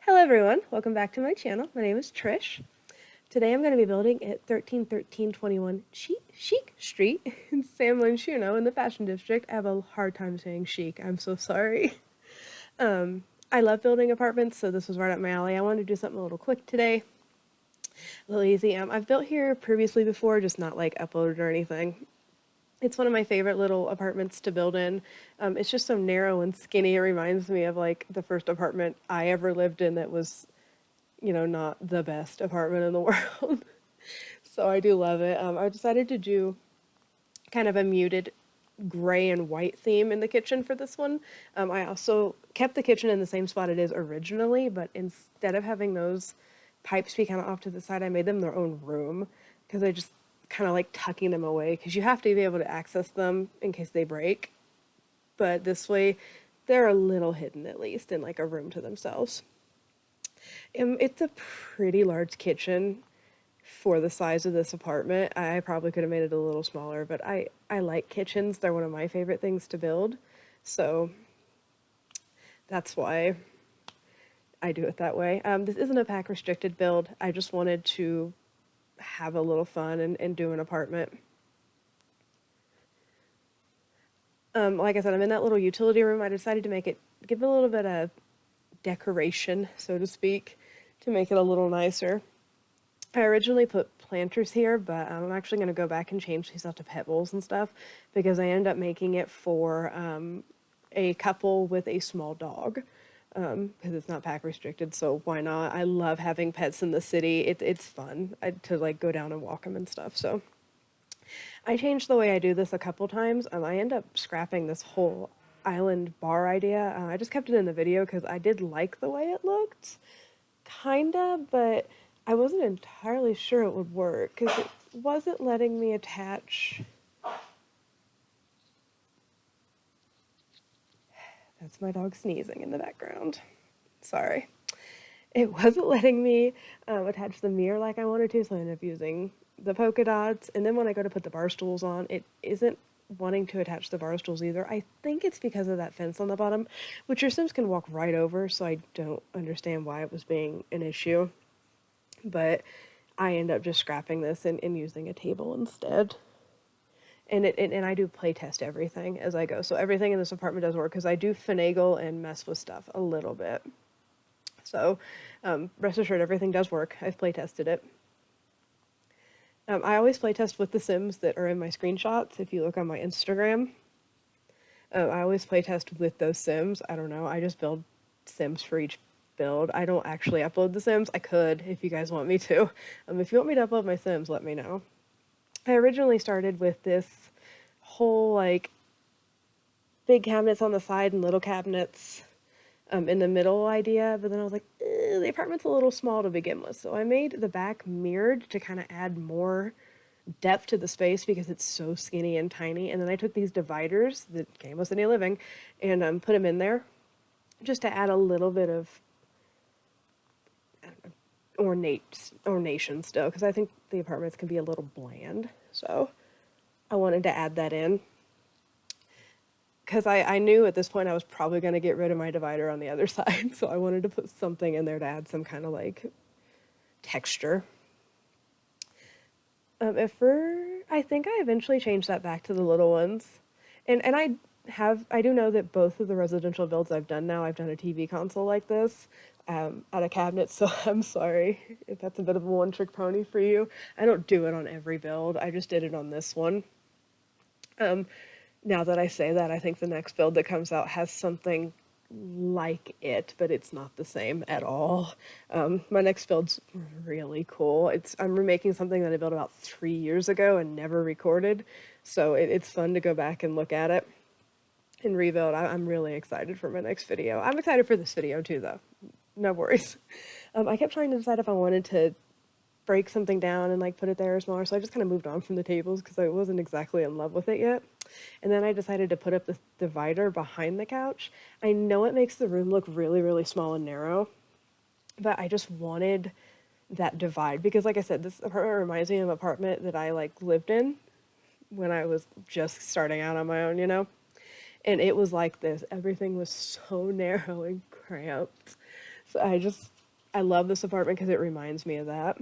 Hello everyone, welcome back to my channel. My name is Trish. Today I'm going to be building at 131321 Chic Street in San Myshuno in the Fashion District. I have a hard time saying chic, I'm so sorry. I love building apartments, so this was right up my alley. I wanted to do something a little quick today, a little easy. I've built here previously before, just not like uploaded or anything. It's one of my favorite little apartments to build in. It's just so narrow and skinny. It reminds me of like the first apartment I ever lived in that was, not the best apartment in the world. So I do love it. I decided to do kind of a muted gray and white theme in the kitchen for this one. I also kept the kitchen in the same spot it is originally, but instead of having those pipes be kind of off to the side, I made them their own room because I just kind of like tucking them away because you have to be able to access them in case they break. But this way, they're a little hidden at least in like a room to themselves. It's a pretty large kitchen for the size of this apartment. I probably could have made it a little smaller, but I like kitchens. They're one of my favorite things to build. So that's why I do it that way. This isn't a pack restricted build. I just wanted to have a little fun and do an apartment. Like I said, I'm in that little utility room. I decided to give it a little bit of decoration, so to speak, to make it a little nicer. I originally put planters here, but I'm actually going to go back and change these out to pet bowls and stuff because I ended up making it for a couple with a small dog because it's not pack restricted, so why not? I love having pets in the city. It's fun to like go down and walk them and stuff, so I changed the way I do this a couple times. I end up scrapping this whole island bar idea. I just kept it in the video because I did like the way it looked, kinda, but I wasn't entirely sure it would work because it wasn't letting me attach. That's my dog sneezing in the background. Sorry. It wasn't letting me attach the mirror like I wanted to, so I ended up using the polka dots. And then when I go to put the bar stools on, it isn't wanting to attach the bar stools either. I think it's because of that fence on the bottom, which your Sims can walk right over, so I don't understand why it was being an issue. But I end up just scrapping this and using a table instead. And I do play test everything as I go. So everything in this apartment does work because I do finagle and mess with stuff a little bit. So rest assured, everything does work. I've play tested it. I always play test with the Sims that are in my screenshots. If you look on my Instagram, I always play test with those Sims. I don't know. I just build Sims for each build. I don't actually upload the Sims. I could if you guys want me to. If you want me to upload my Sims, let me know. I originally started with this whole like big cabinets on the side and little cabinets in the middle idea, but then I was like, the apartment's a little small to begin with. So I made the back mirrored to kind of add more depth to the space because it's so skinny and tiny. And then I took these dividers that came with City Living and put them in there just to add a little bit of ornation still, because I think the apartments can be a little bland. So I wanted to add that in because I knew at this point I was probably going to get rid of my divider on the other side, so I wanted to put something in there to add some kind of like texture. I think I eventually changed that back to the little ones, and I do know that both of the residential builds I've done now, I've done a TV console like this out of cabinets, so I'm sorry if that's a bit of a one-trick pony for you. I don't do it on every build, I just did it on this one. Now that I say that, I think the next build that comes out has something like it, but it's not the same at all. My next build's really cool. I'm remaking something that I built about 3 years ago and never recorded, so it's fun to go back and look at it and rebuild. I'm really excited for my next video. I'm excited for this video too, though. No worries. I kept trying to decide if I wanted to break something down and like put it there or smaller, so I just kind of moved on from the tables because I wasn't exactly in love with it yet. And then I decided to put up this divider behind the couch. I know it makes the room look really, really small and narrow, but I just wanted that divide because, like I said, this apartment reminds me of an apartment that I like lived in when I was just starting out on my own, and it was like this. Everything was so narrow and cramped. So I just I love this apartment because it reminds me of that.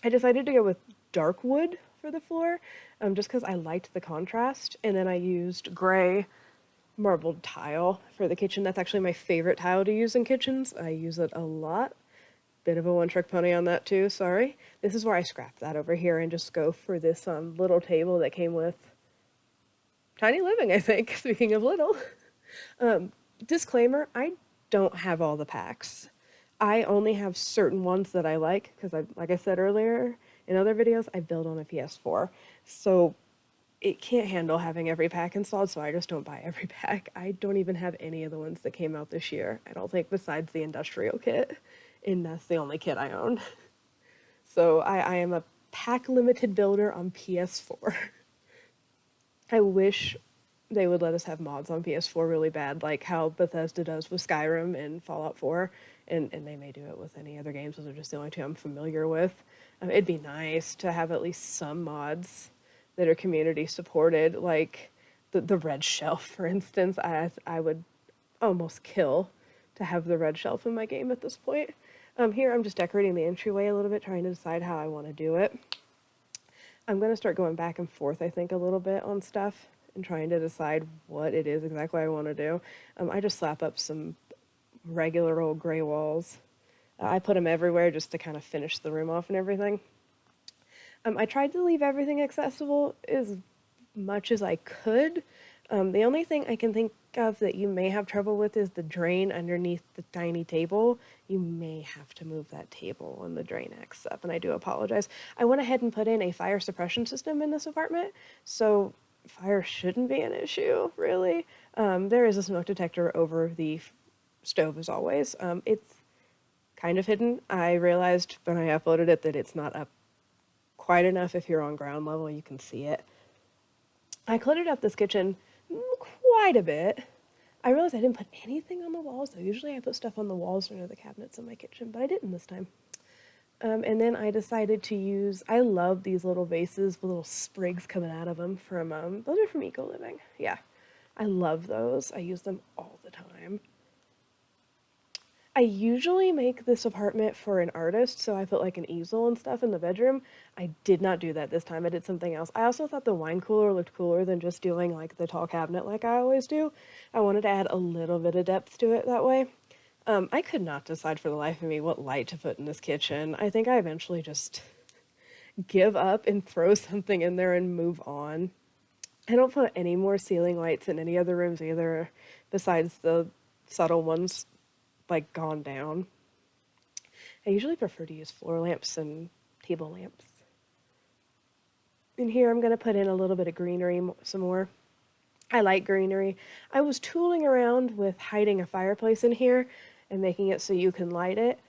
I decided to go with dark wood for the floor, just because I liked the contrast, and then I used gray marbled tile for the kitchen. That's actually my favorite tile to use in kitchens. I use it a lot. Bit of a one-trick pony on that too, sorry. This is where I scrap that over here and just go for this little table that came with Tiny Living, I think, speaking of little. Disclaimer, I don't have all the packs. I only have certain ones that I like, because like I said earlier in other videos, I build on a PS4. So it can't handle having every pack installed, so I just don't buy every pack. I don't even have any of the ones that came out this year, I don't think, besides the industrial kit, and that's the only kit I own. So I am a pack limited builder on PS4. I wish they would let us have mods on PS4 really bad, like how Bethesda does with Skyrim and Fallout 4, and they may do it with any other games. Those are just the only two I'm familiar with. It'd be nice to have at least some mods that are community supported, like the red shelf, for instance. I would almost kill to have the red shelf in my game at this point. Here I'm just decorating the entryway a little bit, trying to decide how I want to do it. I'm going to start going back and forth, I think, a little bit on stuff and trying to decide what it is exactly I want to do. I just slap up some regular old gray walls. I put them everywhere just to kind of finish the room off and everything. I tried to leave everything accessible as much as I could. The only thing I can think of that you may have trouble with is the drain underneath the tiny table. You may have to move that table when the drain acts up, and I do apologize. I went ahead and put in a fire suppression system in this apartment, so fire shouldn't be an issue, really. There is a smoke detector over the stove, as always. It's kind of hidden. I realized when I uploaded it that it's not up quite enough. If you're on ground level, you can see it. I cluttered up this kitchen quite a bit. I realized I didn't put anything on the walls, though. Usually I put stuff on the walls or near the cabinets in my kitchen, but I didn't this time. And then I decided to use, I love these little vases with little sprigs coming out of them from, those are from Eco Living. Yeah, I love those. I use them all the time. I usually make this apartment for an artist, so I put like an easel and stuff in the bedroom. I did not do that this time. I did something else. I also thought the wine cooler looked cooler than just doing like the tall cabinet like I always do. I wanted to add a little bit of depth to it that way. I could not decide for the life of me what light to put in this kitchen. I think I eventually just give up and throw something in there and move on. I don't put any more ceiling lights in any other rooms either, besides the subtle ones like gone down. I usually prefer to use floor lamps and table lamps. In here I'm going to put in a little bit of greenery some more. I like greenery. I was tooling around with hiding a fireplace in here and making it so you can light it,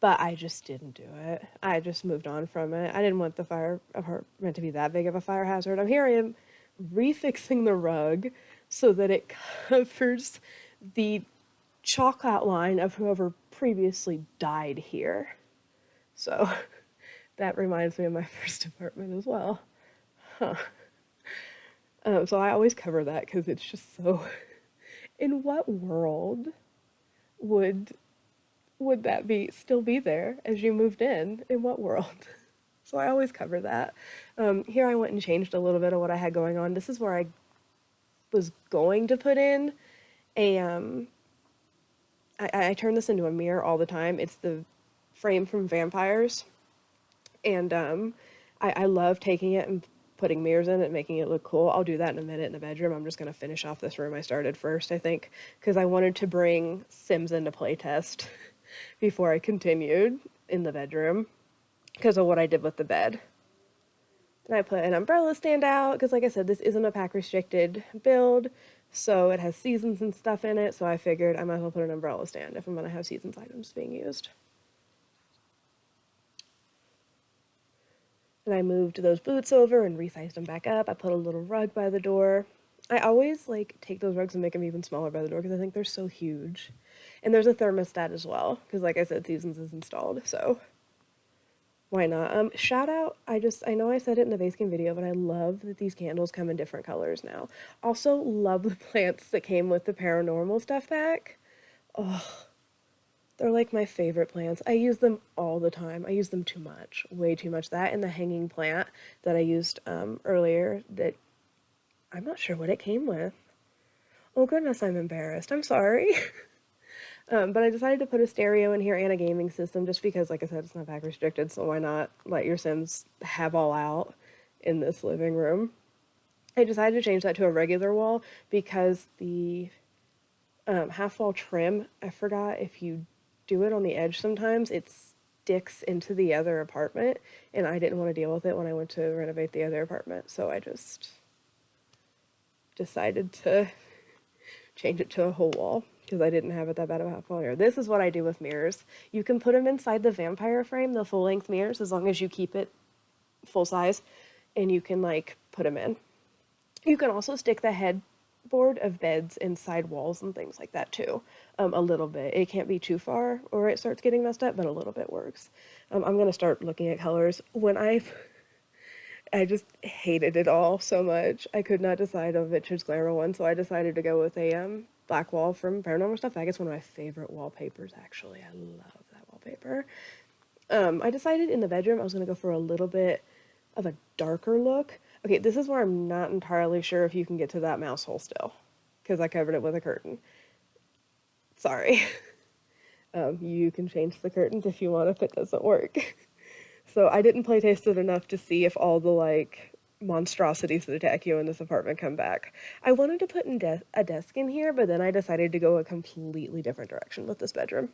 but I just didn't do it. I just moved on from it. I didn't want the fire apartment to be that big of a fire hazard. Here I am refixing the rug so that it covers the chalk outline of whoever previously died here. So that reminds me of my first apartment as well. Huh. So I always cover that because it's just so... In what world would that still be there as you moved in? In what world? So I always cover that. Here I went and changed a little bit of what I had going on. This is where I was going to put in a... I turn this into a mirror all the time. It's the frame from Vampires. And I love taking it and putting mirrors in it and making it look cool. I'll do that in a minute in the bedroom. I'm just going to finish off this room I started first, I think, because I wanted to bring Sims into playtest before I continued in the bedroom because of what I did with the bed. And I put an umbrella stand out because, like I said, this isn't a pack restricted build. So it has seasons and stuff in it, so I figured I might as well put an umbrella stand if I'm going to have seasons items being used. And I moved those boots over and resized them back up. I put a little rug by the door. I always take those rugs and make them even smaller by the door because I think they're so huge. And there's a thermostat as well because, like I said, seasons is installed, so why not? Shout out, I know I said it in the base game video, but I love that these candles come in different colors now. Also, love the plants that came with the paranormal stuff pack. Oh, They're like my favorite plants. I use them all the time. I use them too much, way too much. That and the hanging plant that I used earlier that I'm not sure what it came with. Oh goodness, I'm embarrassed. I'm sorry. But I decided to put a stereo in here and a gaming system just because, like I said, it's not back restricted, so why not let your Sims have all out in this living room? I decided to change that to a regular wall because the half wall trim, I forgot if you do it on the edge sometimes, it sticks into the other apartment, and I didn't want to deal with it when I went to renovate the other apartment, so I just decided to change it to a whole wall because I didn't have it that bad of a half wall here. This is what I do with mirrors. You can put them inside the vampire frame, the full-length mirrors, as long as you keep it full size, and you can like put them in. You can also stick the headboard of beds inside walls and things like that too, a little bit. It can't be too far or it starts getting messed up, but a little bit works. I'm gonna start looking at colors. I just hated it all so much. I could not decide on which is Glamour one, so I decided to go with a black wall from Paranormal Stuff. I guess one of my favorite wallpapers, actually. I love that wallpaper. I decided in the bedroom I was going to go for a little bit of a darker look. Okay, this is where I'm not entirely sure if you can get to that mouse hole still, because I covered it with a curtain. Sorry. You can change the curtains if you want if it doesn't work. So I didn't play test it enough to see if all the like monstrosities that attack you in this apartment come back. I wanted to put a desk in here, but then I decided to go a completely different direction with this bedroom.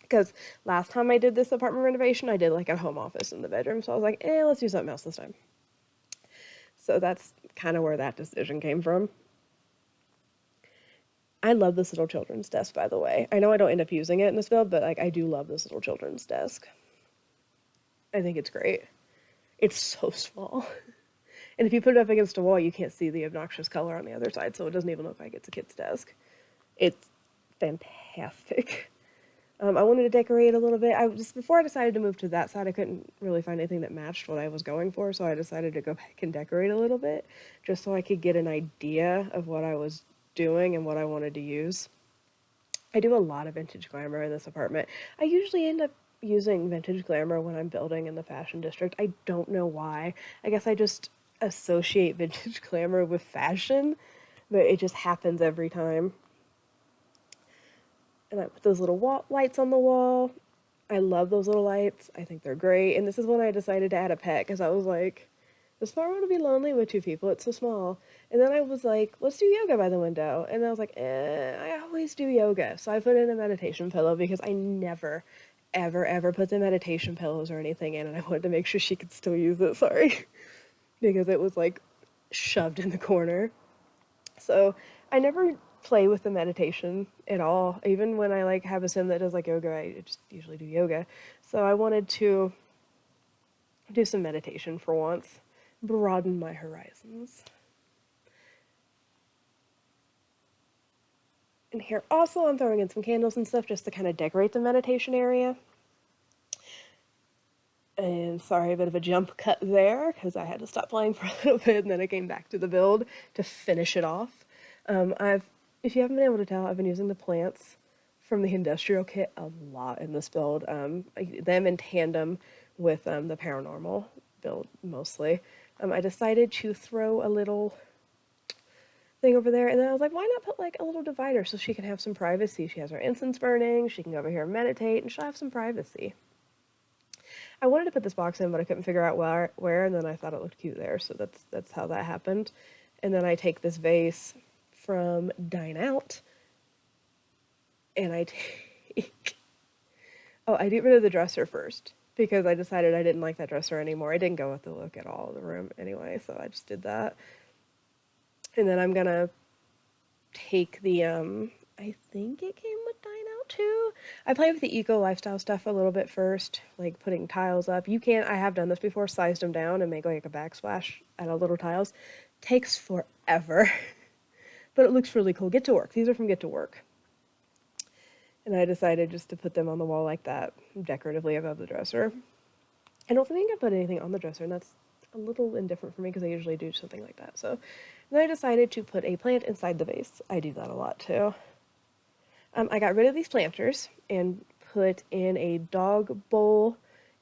Because last time I did this apartment renovation, I did like a home office in the bedroom. So I was like, let's do something else this time. So that's kind of where that decision came from. I love this little children's desk, by the way. I know I don't end up using it in this build, but like I do love this little children's desk. I think it's great. It's so small. And if you put it up against a wall, you can't see the obnoxious color on the other side, so it doesn't even look like it's a kid's desk. It's fantastic. I wanted to decorate a little bit. Before I decided to move to that side, I couldn't really find anything that matched what I was going for, so I decided to go back and decorate a little bit, just so I could get an idea of what I was doing and what I wanted to use. I do a lot of vintage glamour in this apartment. I usually end up using vintage glamour when I'm building in the fashion district. I don't know why. I guess I just associate vintage glamour with fashion, but it just happens every time. And I put those little lights on the wall. I love those little lights. I think they're great. And this is when I decided to add a pet because I was like, this farm would be lonely with two people. It's so small. And then I was like, let's do yoga by the window. And I was like, I always do yoga. So I put in a meditation pillow because I never, ever, ever put the meditation pillows or anything in. And I wanted to make sure she could still use it. Sorry. Because it was like shoved in the corner. So I never play with the meditation at all. Even when I like have a sim that does like yoga, I just usually do yoga. So I wanted to do some meditation for once. Broaden my horizons. And here also I'm throwing in some candles and stuff just to kind of decorate the meditation area. And sorry, a bit of a jump cut there because I had to stop playing for a little bit and then I came back to the build to finish it off. If you haven't been able to tell, I've been using the plants from the industrial kit a lot in this build. Them in tandem with the paranormal build mostly. I decided to throw a little thing over there, and then I was like, why not put like a little divider so she can have some privacy? She has her incense burning, she can go over here and meditate, and she'll have some privacy. I wanted to put this box in, but I couldn't figure out where, and then I thought it looked cute there, so that's how that happened. And then I take this vase from Dine Out, and I get rid of the dresser first, because I decided I didn't like that dresser anymore. I didn't go with the look at all of the room anyway, so I just did that. And then I'm gonna take the, I think it came with Dine Out too. I played with the eco lifestyle stuff a little bit first, like putting tiles up. I have done this before, sized them down and make like a backsplash out of little tiles. Takes forever, but it looks really cool. Get to Work. These are from Get to Work. And I decided just to put them on the wall like that, decoratively above the dresser. I don't think I put anything on the dresser, and that's a little indifferent for me because I usually do something like that. So then I decided to put a plant inside the vase. I do that a lot too. I got rid of these planters and put in a dog bowl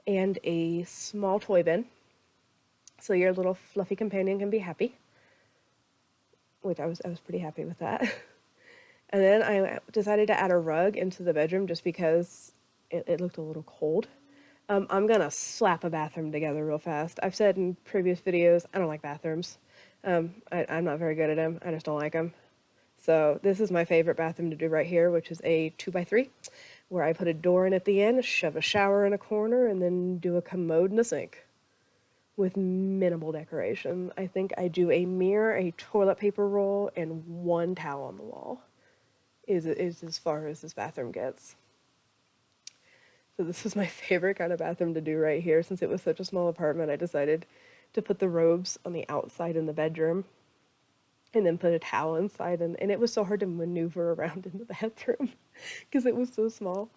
and a small toy bin, so your little fluffy companion can be happy, which I was pretty happy with that. And then I decided to add a rug into the bedroom just because it looked a little cold. I'm gonna slap a bathroom together real fast. I've said in previous videos, I don't like bathrooms. I'm not very good at them. I just don't like them. So this is my favorite bathroom to do right here, which is a 2x3, where I put a door in at the end, shove a shower in a corner, and then do a commode and a sink with minimal decoration. I think I do a mirror, a toilet paper roll, and one towel on the wall. Is as far as this bathroom gets. So this is my favorite kind of bathroom to do right here. Since it was such a small apartment, I decided to put the robes on the outside in the bedroom and then put a towel inside, and it was so hard to maneuver around in the bathroom because it was so small.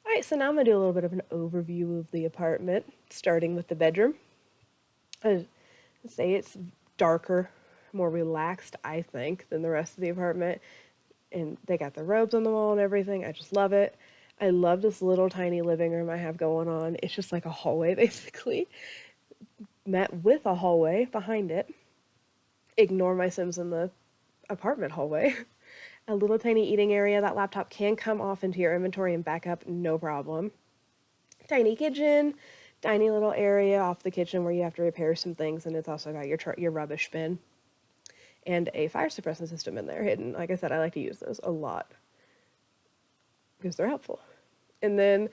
Alright, so now I'm going to do a little bit of an overview of the apartment, starting with the bedroom. I'd say it's darker, more relaxed, I think, than the rest of the apartment. And they got the robes on the wall and everything. I just love it. I love this little tiny living room I have going on. It's just like a hallway, basically, met with a hallway behind it. Ignore my Sims in the apartment hallway. A little tiny eating area. That laptop can come off into your inventory and back up, no problem. Tiny kitchen, tiny little area off the kitchen where you have to repair some things, and it's also got your rubbish bin and a fire suppression system in there hidden. Like I said, I like to use those a lot because they're helpful. And then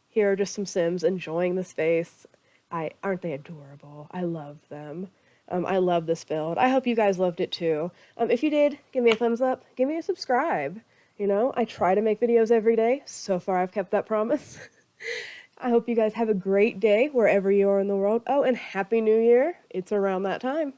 here are just some Sims enjoying the space. Aren't they adorable? I love them. I love this build. I hope you guys loved it too. If you did, give me a thumbs up. Give me a subscribe. You know, I try to make videos every day. So far, I've kept that promise. I hope you guys have a great day wherever you are in the world. Oh, and Happy New Year. It's around that time.